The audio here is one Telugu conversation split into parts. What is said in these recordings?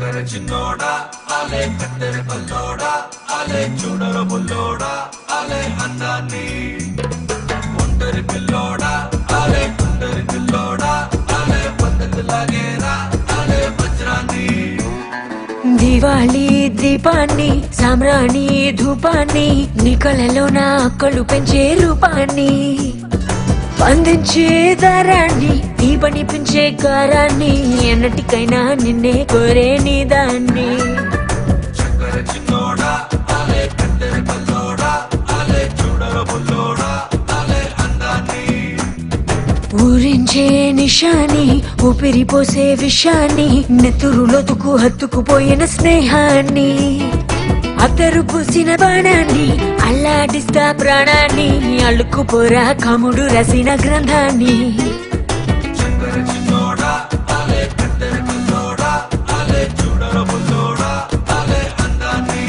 చక్కర చిన్నోడా ఆలే కత్తెర పల్లోడా ఆలే చూడర బుల్లోడా ఆలే అందాన్ని ఒంటరి పిల్లోడా ఆలే కుంటరి పిల్లోడా ఆలే పద్ధతి లాగేరా ఆలే వజ్రాన్ని దివాళీ దీపాన్ని సామ్రాణి ధూపాన్ని నీ కళ్ళలో నా అక్కలు పెంచే రూపాన్ని అందించే దారాన్ని నీ పనిపించే కారాన్ని ఎన్నటికైనా నిన్నే కోరే నీ దాన్ని చక్కర చిన్నోడా ఆలే కత్తెర పల్లోడా ఆలే చూడర బుల్లోడా ఆలే అందాన్ని ఊరించే నిషాని ఊపిరిపోసే విషాన్ని నెత్తురులోతుకు హత్తుకుపోయిన స్నేహాన్ని అతరు పూసిన బాణాన్ని అల్లాడిస్తా ప్రాణాన్ని అల్లుకుపోరా కముడు రసిన గ్రంథాన్ని చక్కర చిన్నోడా ఆలే కత్తెర పల్లోడా ఆలే చూడర బుల్లోడా ఆలే అందాన్ని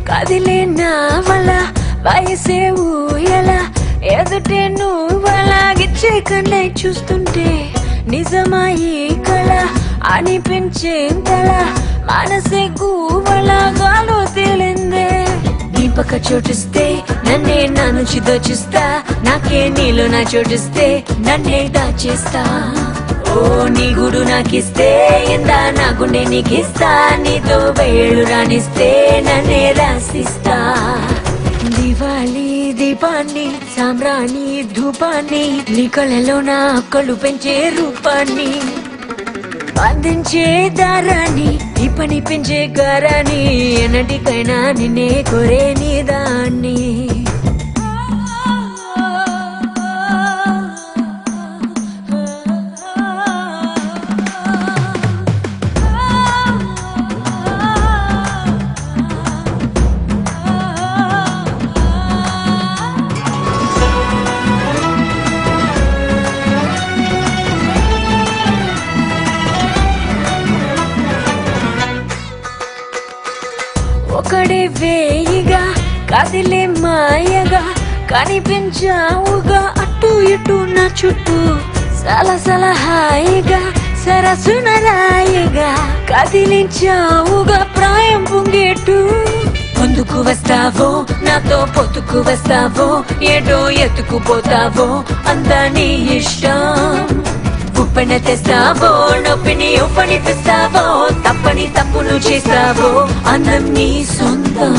కదిలే నావల వయసే ఊయల ఎదుటే నువ్వలాగిచ్చే కన్నై చూస్తుంటే నిజమాయి కళ అనిపించేంతల మనసే గువ్వలాగాలో తేలిందే నీ పక్క చోటిస్తే నన్నే నా నుంచి దోచిస్తా నాకే నీలో నా చోటిస్తే నన్నే దాచేస్తా ఓ నీ గుడు నాకిస్తే ఇందా నా గుండె నీకిస్తా నీతో వేళ్ళు రాణిస్తే నన్నే రాసిస్తా దివాళీ దీపాన్ని సామ్రాణి ధూపాన్ని నీ కళ్ళలో నా అక్కలు పెంచే రూపాన్ని అందించే దారాన్ని నీ పని పెంచే గారాన్ని ఎన్నటికైనా నిన్నే కోరే నీ దాన్ని ఒకడే వేయిగా కదిలే మాయగా కనిపించావుగా అటు ఇటు నా చుట్టూ సలసల హాయిగా సరసున రాయిగా కదిలించావుగా ప్రాయం పొంగేటు ముందుకు వస్తావో నాతో పొత్తుకు వస్తావో ఏటో ఎత్తుకుపోతావో అంతా నీ ఇష్టం ఉప్పెన తెస్తావో నొప్పిని ఉప్పని తెస్తావో తప్పని తప్పులు చేస్తావో అందం నీ సొంతం